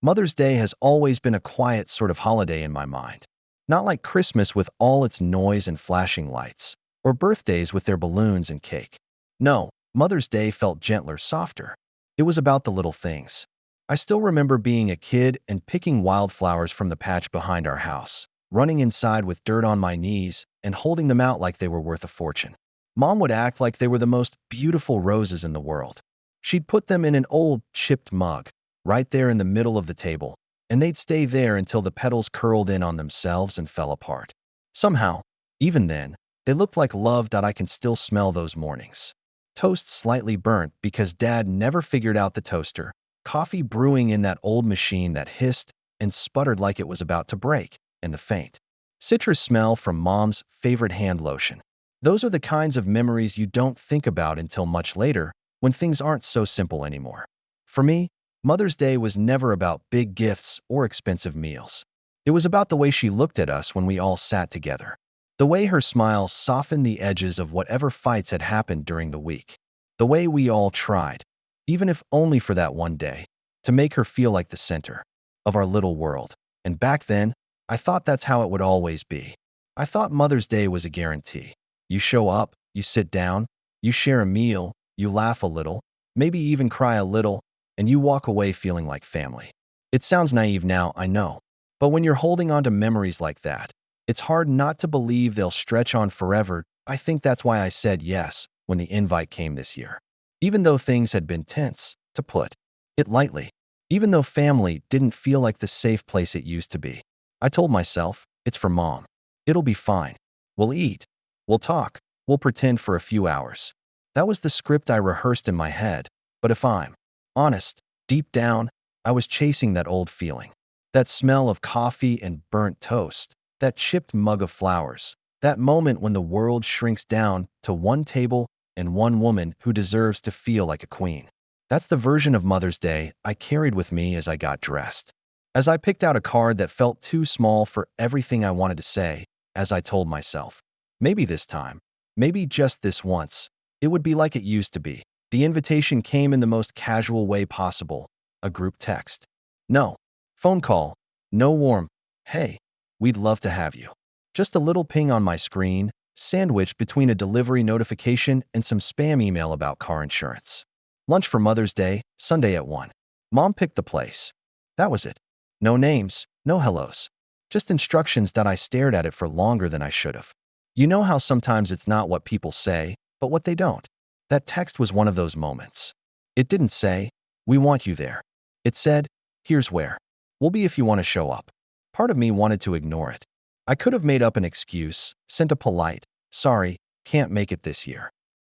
Mother's Day has always been a quiet sort of holiday in my mind. Not like Christmas with all its noise and flashing lights, or birthdays with their balloons and cake. No, Mother's Day felt gentler, softer. It was about the little things. I still remember being a kid and picking wildflowers from the patch behind our house, running inside with dirt on my knees and holding them out like they were worth a fortune. Mom would act like they were the most beautiful roses in the world. She'd put them in an old, chipped mug, right there in the middle of the table, and they'd stay there until the petals curled in on themselves and fell apart. Somehow, even then, they looked like love that I can still smell those mornings. Toast slightly burnt because Dad never figured out the toaster, coffee brewing in that old machine that hissed and sputtered like it was about to break, and the faint citrus smell from Mom's favorite hand lotion. Those are the kinds of memories you don't think about until much later, when things aren't so simple anymore. For me, Mother's Day was never about big gifts or expensive meals. It was about the way she looked at us when we all sat together. The way her smile softened the edges of whatever fights had happened during the week. The way we all tried, even if only for that one day, to make her feel like the center of our little world. And back then, I thought that's how it would always be. I thought Mother's Day was a guarantee. You show up, you sit down, you share a meal, you laugh a little, maybe even cry a little, and you walk away feeling like family. It sounds naive now, I know, but when you're holding on to memories like that, it's hard not to believe they'll stretch on forever. I think that's why I said yes when the invite came this year. Even though things had been tense, to put it lightly. Even though family didn't feel like the safe place it used to be. I told myself, it's for Mom. It'll be fine. We'll eat. We'll talk. We'll pretend for a few hours. That was the script I rehearsed in my head, but if I'm honest, deep down, I was chasing that old feeling. That smell of coffee and burnt toast. That chipped mug of flowers. That moment when the world shrinks down to one table and one woman who deserves to feel like a queen. That's the version of Mother's Day I carried with me as I got dressed. As I picked out a card that felt too small for everything I wanted to say, as I told myself, maybe this time, maybe just this once, it would be like it used to be. The invitation came in the most casual way possible, a group text. No phone call, no warm, hey, we'd love to have you. Just a little ping on my screen, sandwiched between a delivery notification and some spam email about car insurance. Lunch for Mother's Day, Sunday at 1. Mom picked the place. That was it. No names, no hellos. Just instructions that I stared at it for longer than I should have. You know how sometimes it's not what people say, but what they don't. That text was one of those moments. It didn't say, we want you there. It said, here's where. We'll be if you want to show up. Part of me wanted to ignore it. I could have made up an excuse, sent a polite, sorry, can't make it this year.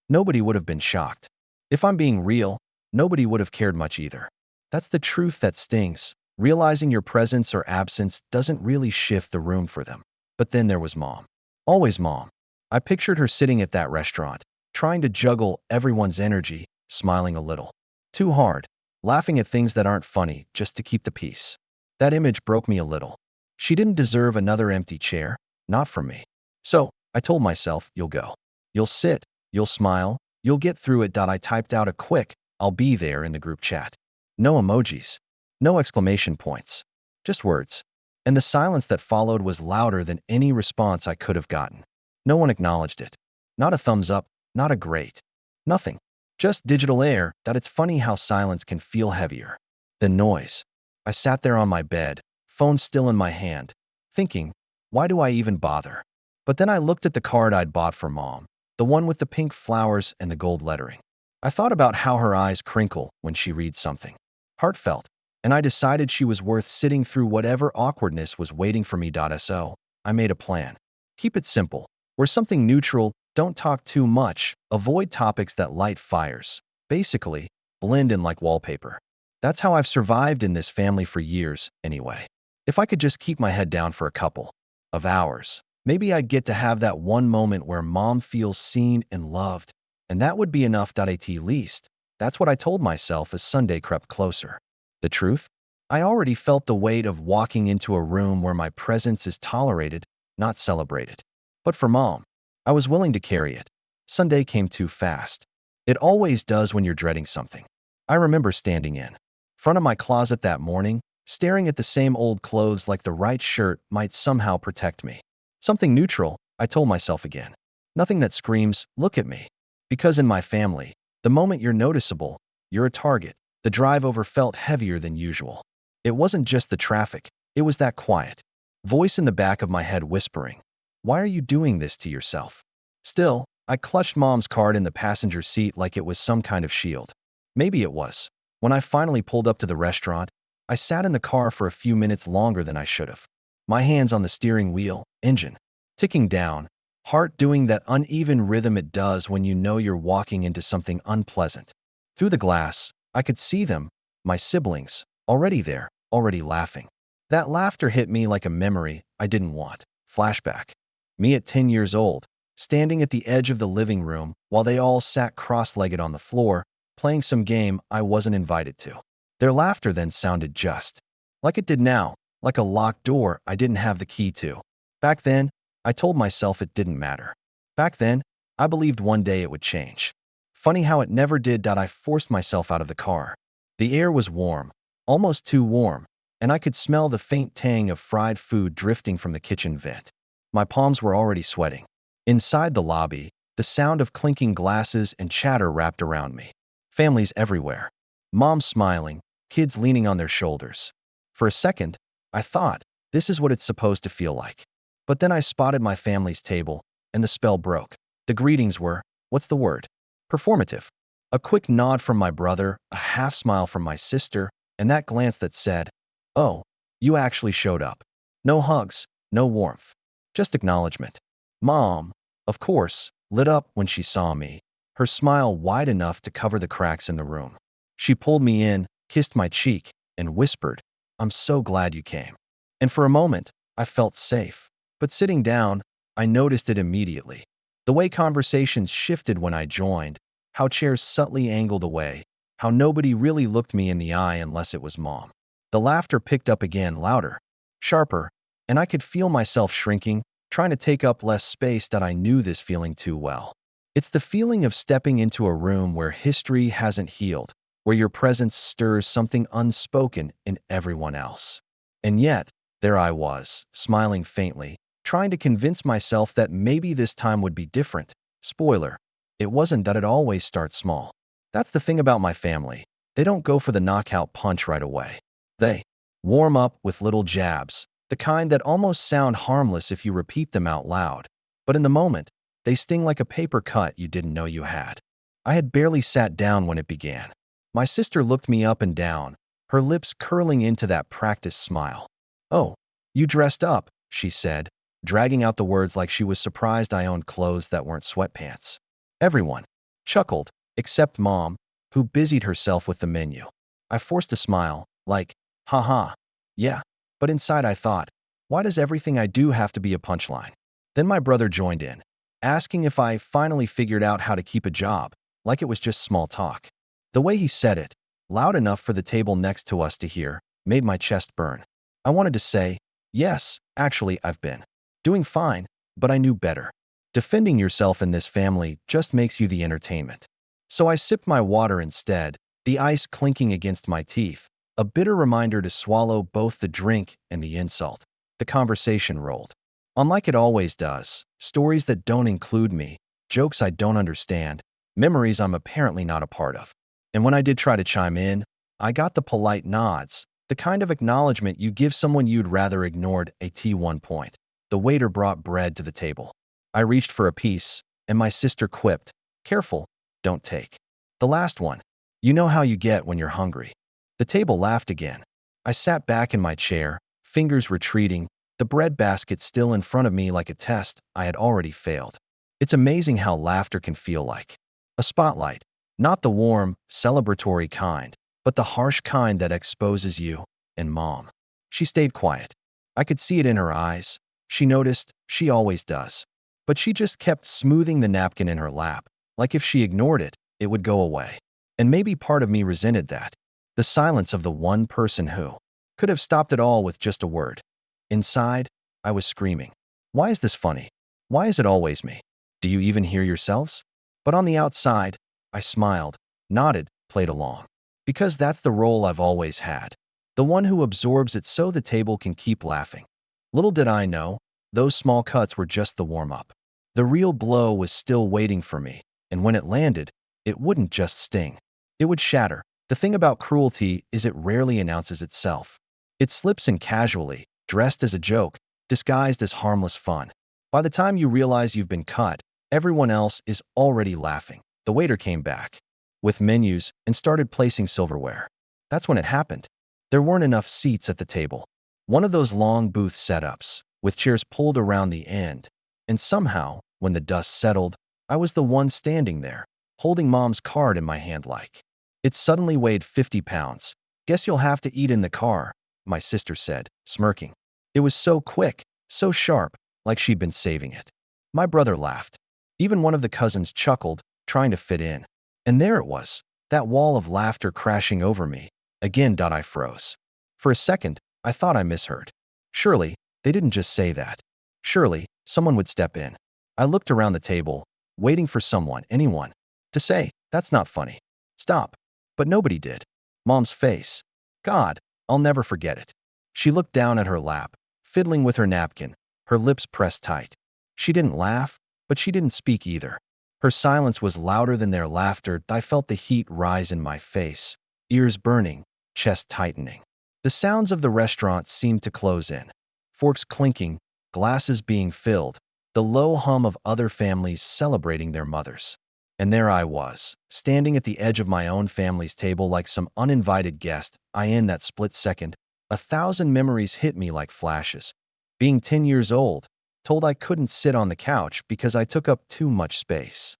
Nobody would have been shocked. If I'm being real, nobody would have cared much either. That's the truth that stings. Realizing your presence or absence doesn't really shift the room for them. But then there was Mom. Always Mom. I pictured her sitting at that restaurant, trying to juggle everyone's energy, smiling a little too hard, laughing at things that aren't funny just to keep the peace. That image broke me a little. She didn't deserve another empty chair, not from me. So, I told myself, you'll go. You'll sit, you'll smile, you'll get through it. I typed out a quick, I'll be there in the group chat. No emojis, no exclamation points, just words. And the silence that followed was louder than any response I could have gotten. No one acknowledged it. Not a thumbs up, not a great. Nothing. Just digital air. That it's funny how silence can feel heavier than noise. I sat there on my bed, phone still in my hand, thinking, why do I even bother? But then I looked at the card I'd bought for Mom, the one with the pink flowers and the gold lettering. I thought about how her eyes crinkle when she reads something heartfelt, and I decided she was worth sitting through whatever awkwardness was waiting for me. So, I made a plan. Keep it simple. We're something neutral, don't talk too much, avoid topics that light fires. Basically, blend in like wallpaper. That's how I've survived in this family for years, anyway. If I could just keep my head down for a couple of hours, maybe I'd get to have that one moment where Mom feels seen and loved, and that would be enough. At least, that's what I told myself as Sunday crept closer. The truth? I already felt the weight of walking into a room where my presence is tolerated, not celebrated. But for Mom, I was willing to carry it. Sunday came too fast. It always does when you're dreading something. I remember standing in front of my closet that morning, staring at the same old clothes like the right shirt might somehow protect me. Something neutral, I told myself again. Nothing that screams, look at me. Because in my family, the moment you're noticeable, you're a target. The drive over felt heavier than usual. It wasn't just the traffic, it was that quiet voice in the back of my head whispering, "Why are you doing this to yourself?" Still, I clutched Mom's card in the passenger seat like it was some kind of shield. Maybe it was. When I finally pulled up to the restaurant, I sat in the car for a few minutes longer than I should have. My hands on the steering wheel, engine ticking down, heart doing that uneven rhythm it does when you know you're walking into something unpleasant. Through the glass, I could see them, my siblings, already there, already laughing. That laughter hit me like a memory I didn't want. Flashback. Me at 10 years old, standing at the edge of the living room while they all sat cross-legged on the floor, playing some game I wasn't invited to. Their laughter then sounded just like it did now, like a locked door I didn't have the key to. Back then, I told myself it didn't matter. Back then, I believed one day it would change. Funny how it never did. I forced myself out of the car. The air was warm, almost too warm, and I could smell the faint tang of fried food drifting from the kitchen vent. My palms were already sweating. Inside the lobby, the sound of clinking glasses and chatter wrapped around me. Families everywhere. Moms smiling, kids leaning on their shoulders. For a second, I thought, this is what it's supposed to feel like. But then I spotted my family's table, and the spell broke. The greetings were, what's the word? Performative. A quick nod from my brother, a half smile from my sister, and that glance that said, "Oh, you actually showed up." No hugs, no warmth, just acknowledgement. Mom, of course, lit up when she saw me, her smile wide enough to cover the cracks in the room. She pulled me in, kissed my cheek, and whispered, "I'm so glad you came." And for a moment, I felt safe. But sitting down, I noticed it immediately. The way conversations shifted when I joined, how chairs subtly angled away, how nobody really looked me in the eye unless it was Mom. The laughter picked up again, louder, sharper, and I could feel myself shrinking, trying to take up less space. That I knew this feeling too well. It's the feeling of stepping into a room where history hasn't healed, where your presence stirs something unspoken in everyone else. And yet, there I was, smiling faintly, trying to convince myself that maybe this time would be different. Spoiler, it wasn't. That it always starts small. That's the thing about my family. They don't go for the knockout punch right away. They warm up with little jabs, the kind that almost sound harmless if you repeat them out loud. But in the moment, they sting like a paper cut you didn't know you had. I had barely sat down when it began. My sister looked me up and down, her lips curling into that practiced smile. "Oh, you dressed up," she said, dragging out the words like she was surprised I owned clothes that weren't sweatpants. Everyone chuckled, except Mom, who busied herself with the menu. I forced a smile, like, haha, yeah. But inside I thought, why does everything I do have to be a punchline? Then my brother joined in, asking if I finally figured out how to keep a job, like it was just small talk. The way he said it, loud enough for the table next to us to hear, made my chest burn. I wanted to say, yes, actually, I've been doing fine, but I knew better. Defending yourself in this family just makes you the entertainment. So I sipped my water instead, the ice clinking against my teeth, a bitter reminder to swallow both the drink and the insult. The conversation rolled. Unlike it always does, stories that don't include me, jokes I don't understand, memories I'm apparently not a part of. And when I did try to chime in, I got the polite nods, the kind of acknowledgement you give someone you'd rather ignored. At one point, the waiter brought bread to the table. I reached for a piece, and my sister quipped, "Careful, don't take the last one. You know how you get when you're hungry." The table laughed again. I sat back in my chair, fingers retreating, the bread basket still in front of me like a test I had already failed. It's amazing how laughter can feel like a spotlight, not the warm, celebratory kind, but the harsh kind that exposes you. And Mom, she stayed quiet. I could see it in her eyes. She noticed, she always does. But she just kept smoothing the napkin in her lap, like if she ignored it, it would go away. And maybe part of me resented that. The silence of the one person who could have stopped it all with just a word. Inside, I was screaming. Why is this funny? Why is it always me? Do you even hear yourselves? But on the outside, I smiled, nodded, played along. Because that's the role I've always had. the one who absorbs it so the table can keep laughing. Little did I know, those small cuts were just the warm-up. The real blow was still waiting for me, and when it landed, it wouldn't just sting. It would shatter. The thing about cruelty is it rarely announces itself. It slips in casually, dressed as a joke, disguised as harmless fun. By the time you realize you've been cut, everyone else is already laughing. The waiter came back with menus and started placing silverware. That's when it happened. There weren't enough seats at the table. One of those long booth setups, with chairs pulled around the end. And somehow, when the dust settled, I was the one standing there, holding Mom's card in my hand like. It suddenly weighed 50 pounds. "Guess you'll have to eat in the car," my sister said, smirking. It was so quick, so sharp, like she'd been saving it. My brother laughed. Even one of the cousins chuckled, trying to fit in. And there it was, that wall of laughter crashing over me. Again, I froze. For a second, I thought I misheard. Surely, they didn't just say that. Surely, someone would step in. I looked around the table, waiting for someone, anyone, to say, "That's not funny. Stop." But nobody did. Mom's face. God, I'll never forget it. She looked down at her lap, fiddling with her napkin, her lips pressed tight. She didn't laugh, but she didn't speak either. Her silence was louder than their laughter. I felt the heat rise in my face, ears burning, chest tightening. The sounds of the restaurant seemed to close in. Forks clinking, glasses being filled, the low hum of other families celebrating their mothers. And there I was, standing at the edge of my own family's table like some uninvited guest. In that split second, 1,000 memories hit me like flashes. Being 10 years old, told I couldn't sit on the couch because I took up too much space.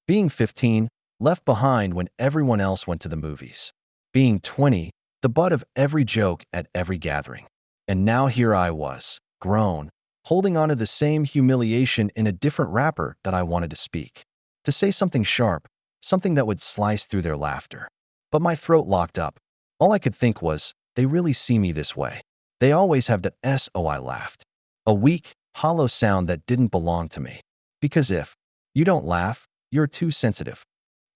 Being 15, left behind when everyone else went to the movies. Being 20, the butt of every joke at every gathering. And now here I was, grown, holding on to the same humiliation in a different wrapper that I wanted to speak. To say something sharp, something that would slice through their laughter. But my throat locked up. All I could think was, they really see me this way. They always have that I laughed. A weak, hollow sound that didn't belong to me. Because if you don't laugh, you're too sensitive.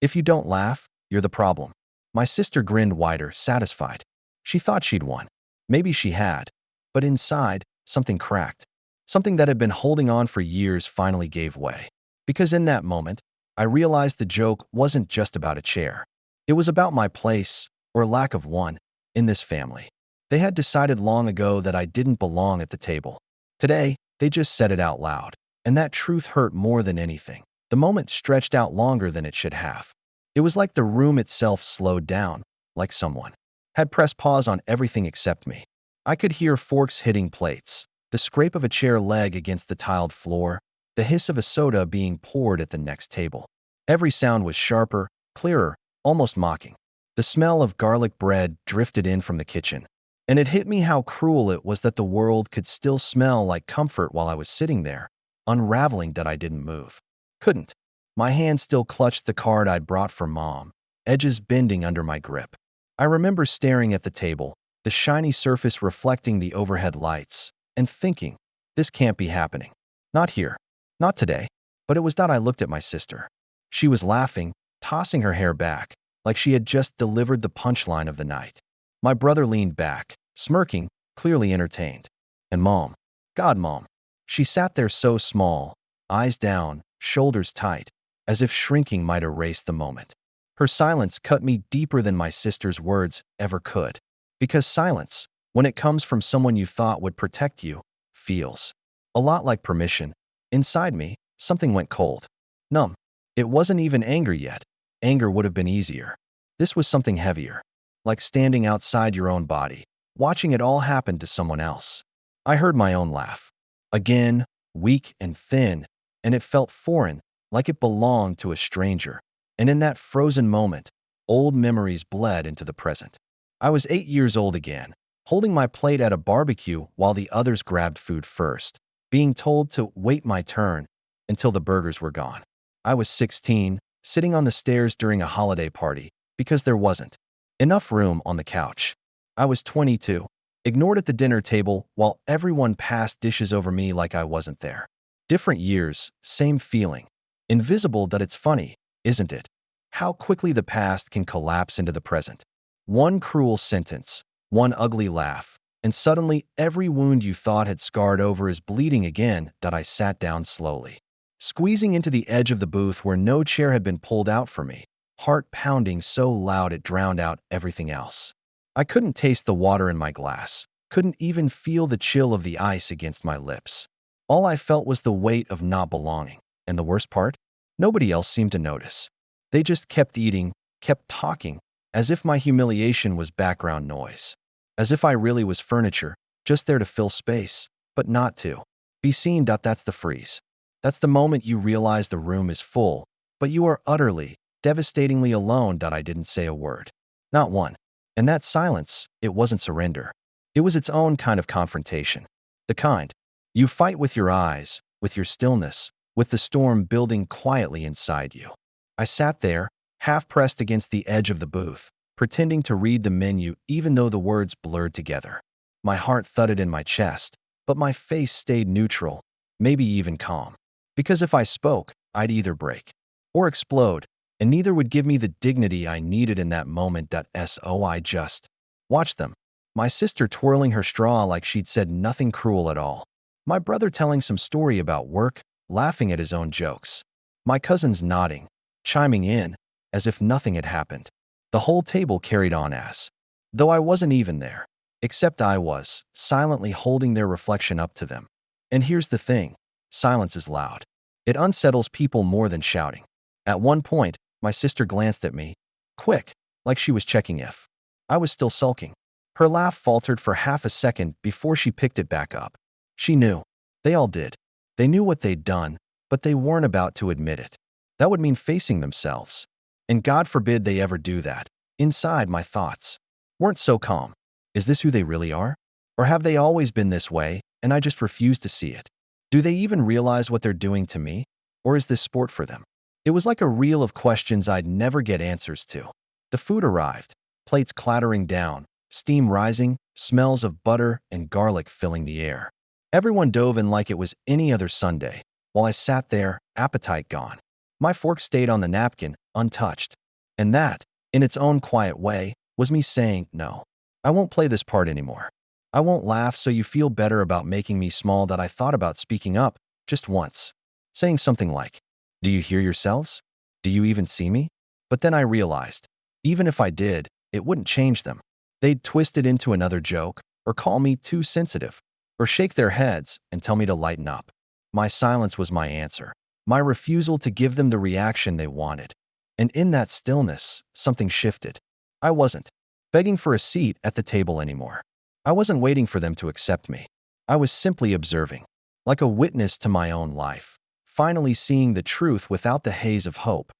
If you don't laugh, you're the problem. My sister grinned wider, satisfied. She thought she'd won. Maybe she had. But inside, something cracked. Something that had been holding on for years finally gave way. Because in that moment, I realized the joke wasn't just about a chair. It was about my place, or lack of one, in this family. They had decided long ago that I didn't belong at the table. Today, they just said it out loud. And that truth hurt more than anything. The moment stretched out longer than it should have. It was like the room itself slowed down, like someone had pressed pause on everything except me. I could hear forks hitting plates, the scrape of a chair leg against the tiled floor, the hiss of a soda being poured at the next table. Every sound was sharper, clearer, almost mocking. The smell of garlic bread drifted in from the kitchen. And it hit me how cruel it was that the world could still smell like comfort while I was sitting there, unraveling that I didn't move. Couldn't. My hand still clutched the card I'd brought for Mom, edges bending under my grip. I remember staring at the table, the shiny surface reflecting the overhead lights, and thinking, this can't be happening. Not here. Not today. But it was that I looked at my sister. She was laughing, tossing her hair back, like she had just delivered the punchline of the night. My brother leaned back, smirking, clearly entertained. And Mom. God, Mom. She sat there so small, eyes down, shoulders tight, as if shrinking might erase the moment. Her silence cut me deeper than my sister's words ever could. Because silence, when it comes from someone you thought would protect you, feels a lot like permission. Inside me, something went cold. Numb. It wasn't even anger yet. Anger would have been easier. This was something heavier. Like standing outside your own body, watching it all happen to someone else. I heard my own laugh. Again, weak and thin, and it felt foreign, like it belonged to a stranger. And in that frozen moment, old memories bled into the present. I was 8 years old again, holding my plate at a barbecue while the others grabbed food first, being told to wait my turn until the burgers were gone. I was 16, sitting on the stairs during a holiday party, because there wasn't enough room on the couch. I was 22, ignored at the dinner table while everyone passed dishes over me like I wasn't there. Different years, same feeling. Invisible. That it's funny, isn't it? How quickly the past can collapse into the present. One cruel sentence, One ugly laugh, and suddenly every wound you thought had scarred over is bleeding again. I sat down slowly, squeezing into the edge of the booth where no chair had been pulled out for me, heart pounding so loud it drowned out everything else. I couldn't taste the water in my glass, couldn't even feel the chill of the ice against my lips. All I felt was the weight of not belonging, and the worst part? Nobody else seemed to notice. They just kept eating, kept talking, as if my humiliation was background noise. As if I really was furniture, just there to fill space, but not to be seen. That's the freeze. That's the moment you realize the room is full, but you are utterly, devastatingly alone. I didn't say a word. Not one. And that silence, it wasn't surrender. It was its own kind of confrontation. The kind you fight with your eyes, with your stillness, with the storm building quietly inside you. I sat there, half pressed against the edge of the booth, pretending to read the menu even though the words blurred together. My heart thudded in my chest, but my face stayed neutral, maybe even calm. Because if I spoke, I'd either break or explode, and neither would give me the dignity I needed in that moment. So I just watched them. My sister twirling her straw like she'd said nothing cruel at all. My brother telling some story about work, laughing at his own jokes. My cousins nodding, chiming in, as if nothing had happened. The whole table carried on as though I wasn't even there, except I was, silently holding their reflection up to them. And here's the thing, silence is loud. It unsettles people more than shouting. At one point, my sister glanced at me, quick, like she was checking if I was still sulking. Her laugh faltered for half a second before she picked it back up. She knew. They all did. They knew what they'd done, but they weren't about to admit it. That would mean facing themselves. And God forbid they ever do that. Inside, my thoughts weren't so calm. Is this who they really are? Or have they always been this way, and I just refuse to see it? Do they even realize what they're doing to me? Or is this sport for them? It was like a reel of questions I'd never get answers to. The food arrived, plates clattering down, steam rising, smells of butter and garlic filling the air. Everyone dove in like it was any other Sunday, while I sat there, appetite gone. My fork stayed on the napkin, untouched. And that, in its own quiet way, was me saying, no, I won't play this part anymore. I won't laugh so you feel better about making me small. I thought about speaking up, just once. Saying something like, do you hear yourselves? Do you even see me? But then I realized, even if I did, it wouldn't change them. They'd twist it into another joke, or call me too sensitive, or shake their heads and tell me to lighten up. My silence was my answer, my refusal to give them the reaction they wanted. And in that stillness, something shifted. I wasn't begging for a seat at the table anymore. I wasn't waiting for them to accept me. I was simply observing, like a witness to my own life, finally seeing the truth without the haze of hope.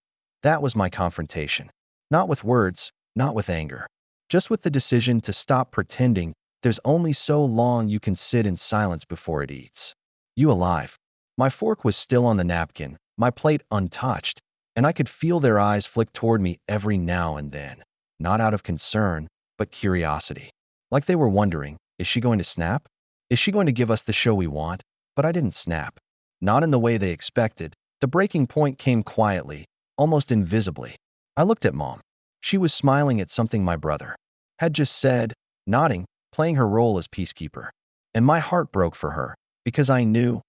That was my confrontation. Not with words, not with anger, just with the decision to stop pretending there's only so long you can sit in silence before it eats you alive. My fork was still on the napkin, my plate untouched, and I could feel their eyes flick toward me every now and then, not out of concern, but curiosity. Like they were wondering, is she going to snap? Is she going to give us the show we want? But I didn't snap. Not in the way they expected. The breaking point came quietly, almost invisibly. I looked at Mom. She was smiling at something my brother had just said, nodding, playing her role as peacekeeper. And my heart broke for her, because I knew,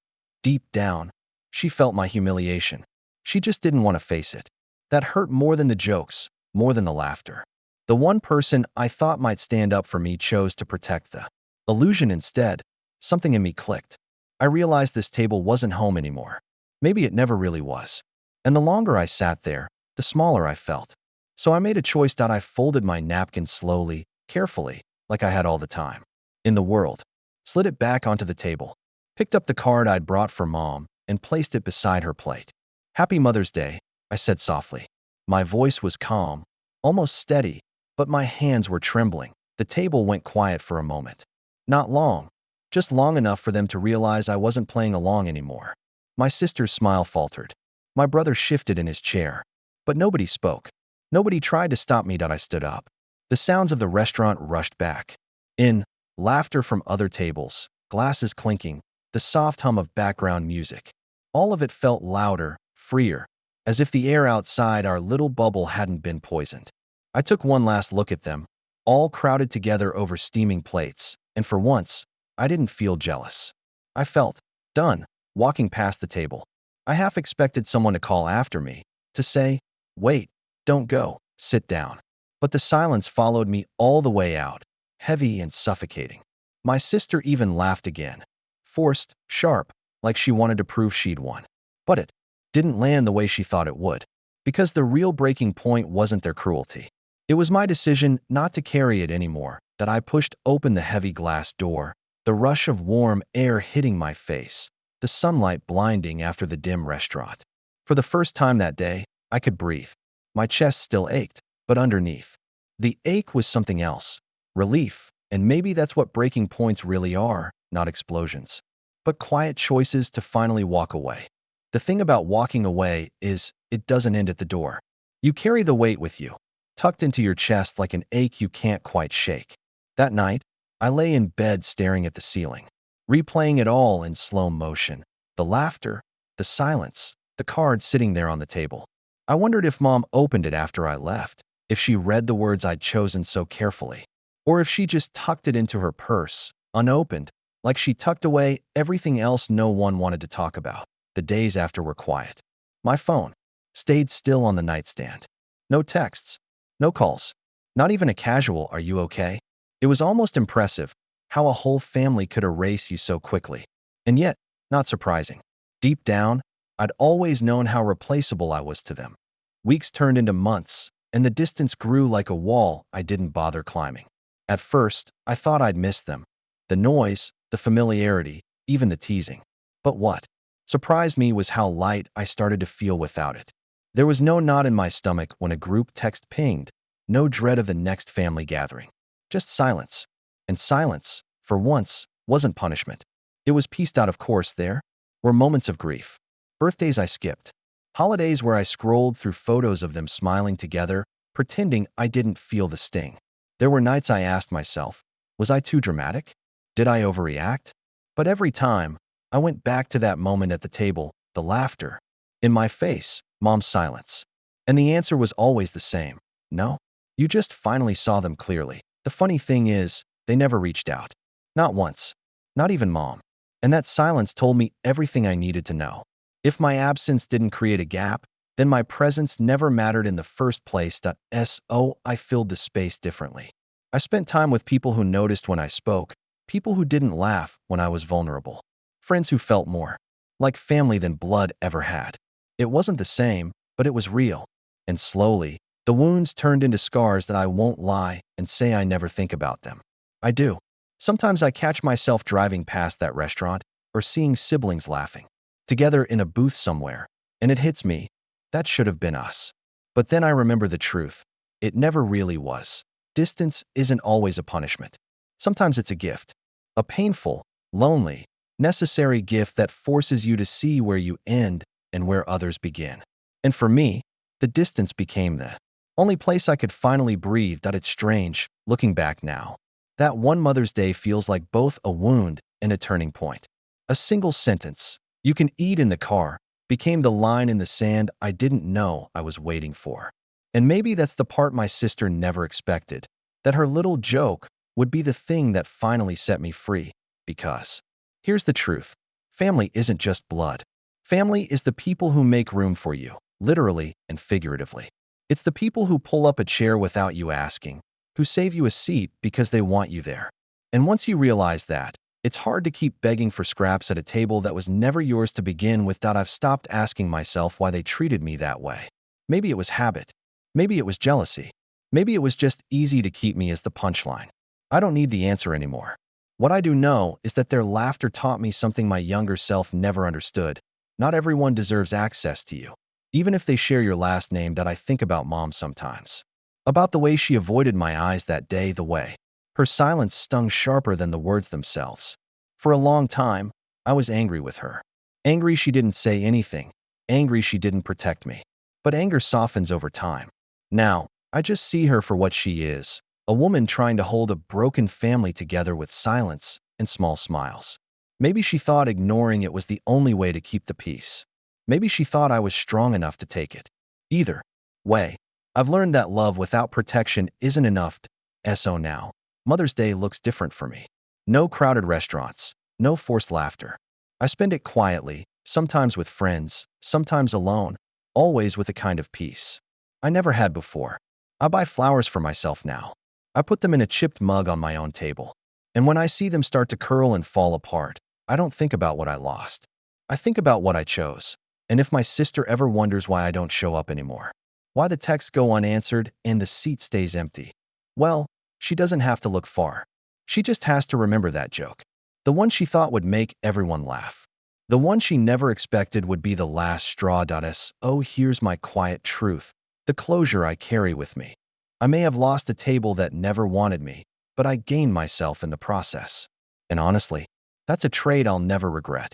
deep down, she felt my humiliation. She just didn't want to face it. That hurt more than the jokes, more than the laughter. The one person I thought might stand up for me chose to protect the illusion instead. Something in me clicked. I realized this table wasn't home anymore. Maybe it never really was. And the longer I sat there, the smaller I felt. So I made a choice. I folded my napkin slowly, carefully, like I had all the time in the world, slid it back onto the table, picked up the card I'd brought for Mom, and placed it beside her plate. Happy Mother's Day, I said softly. My voice was calm, almost steady, but my hands were trembling. The table went quiet for a moment. Not long, just long enough for them to realize I wasn't playing along anymore. My sister's smile faltered. My brother shifted in his chair. But nobody spoke. Nobody tried to stop me. I stood up. The sounds of the restaurant rushed back. In, laughter from other tables, glasses clinking, the soft hum of background music. All of it felt louder, freer, as if the air outside our little bubble hadn't been poisoned. I took one last look at them, all crowded together over steaming plates, and for once, I didn't feel jealous. I felt done, walking past the table. I half expected someone to call after me, to say, "Wait, don't go, sit down." But the silence followed me all the way out, heavy and suffocating. My sister even laughed again, forced, sharp, like she wanted to prove she'd won. But it didn't land the way she thought it would, because the real breaking point wasn't their cruelty. It was my decision not to carry it anymore that I pushed open the heavy glass door, the rush of warm air hitting my face, the sunlight blinding after the dim restaurant. For the first time that day, I could breathe. My chest still ached, but underneath, the ache was something else, relief, and maybe that's what breaking points really are, not explosions, but quiet choices to finally walk away. The thing about walking away is it doesn't end at the door. You carry the weight with you, tucked into your chest like an ache you can't quite shake. That night, I lay in bed staring at the ceiling, replaying it all in slow motion. The laughter, the silence, the card sitting there on the table. I wondered if Mom opened it after I left, if she read the words I'd chosen so carefully, or if she just tucked it into her purse, unopened, like she tucked away everything else no one wanted to talk about. The days after were quiet. My phone stayed still on the nightstand. No texts, no calls, not even a casual "Are you okay?" It was almost impressive how a whole family could erase you so quickly. And yet, not surprising. Deep down, I'd always known how replaceable I was to them. Weeks turned into months, and the distance grew like a wall I didn't bother climbing. At first, I thought I'd miss them. The noise, the familiarity, even the teasing. But what surprised me was how light I started to feel without it. There was no knot in my stomach when a group text pinged, no dread of the next family gathering. Just silence. And silence, for once, wasn't punishment. It was pieced out. Of course, there were moments of grief. Birthdays I skipped. Holidays where I scrolled through photos of them smiling together, pretending I didn't feel the sting. There were nights I asked myself, was I too dramatic? Did I overreact? But every time, I went back to that moment at the table, the laughter. In my face, Mom's silence. And the answer was always the same. No. You just finally saw them clearly. The funny thing is, they never reached out. Not once. Not even Mom. And that silence told me everything I needed to know. If my absence didn't create a gap, then my presence never mattered in the first place. I filled the space differently. I spent time with people who noticed when I spoke, people who didn't laugh when I was vulnerable, friends who felt more like family than blood ever had. It wasn't the same, but it was real. And slowly, the wounds turned into scars that I won't lie and say I never think about them. I do. Sometimes I catch myself driving past that restaurant or seeing siblings laughing together in a booth somewhere, and it hits me, that should have been us. But then I remember the truth. It never really was. Distance isn't always a punishment. Sometimes it's a gift. A painful, lonely, necessary gift that forces you to see where you end and where others begin. And for me, the distance became the only place I could finally breathe. It's strange, looking back now. That one Mother's Day feels like both a wound and a turning point. A single sentence, "You can eat in the car," became the line in the sand I didn't know I was waiting for. And maybe that's the part my sister never expected, that her little joke would be the thing that finally set me free. Because here's the truth. Family isn't just blood. Family is the people who make room for you, literally and figuratively. It's the people who pull up a chair without you asking, who save you a seat because they want you there. And once you realize that, it's hard to keep begging for scraps at a table that was never yours to begin with. I've stopped asking myself why they treated me that way. Maybe it was habit. Maybe it was jealousy. Maybe it was just easy to keep me as the punchline. I don't need the answer anymore. What I do know is that their laughter taught me something my younger self never understood. Not everyone deserves access to you, even if they share your last name. I think about Mom sometimes. About the way she avoided my eyes that day, the way her silence stung sharper than the words themselves. For a long time, I was angry with her. Angry she didn't say anything. Angry she didn't protect me. But anger softens over time. Now, I just see her for what she is, a woman trying to hold a broken family together with silence and small smiles. Maybe she thought ignoring it was the only way to keep the peace. Maybe she thought I was strong enough to take it. Either way, I've learned that love without protection isn't enough. So now, Mother's Day looks different for me. No crowded restaurants, no forced laughter. I spend it quietly, sometimes with friends, sometimes alone, always with a kind of peace I never had before. I buy flowers for myself now. I put them in a chipped mug on my own table. And when I see them start to curl and fall apart, I don't think about what I lost. I think about what I chose. And if my sister ever wonders why I don't show up anymore, why the texts go unanswered and the seat stays empty, well, she doesn't have to look far. She just has to remember that joke. The one she thought would make everyone laugh. The one she never expected would be the last straw. Oh, here's my quiet truth. The closure I carry with me. I may have lost a table that never wanted me, but I gained myself in the process. And honestly, that's a trade I'll never regret.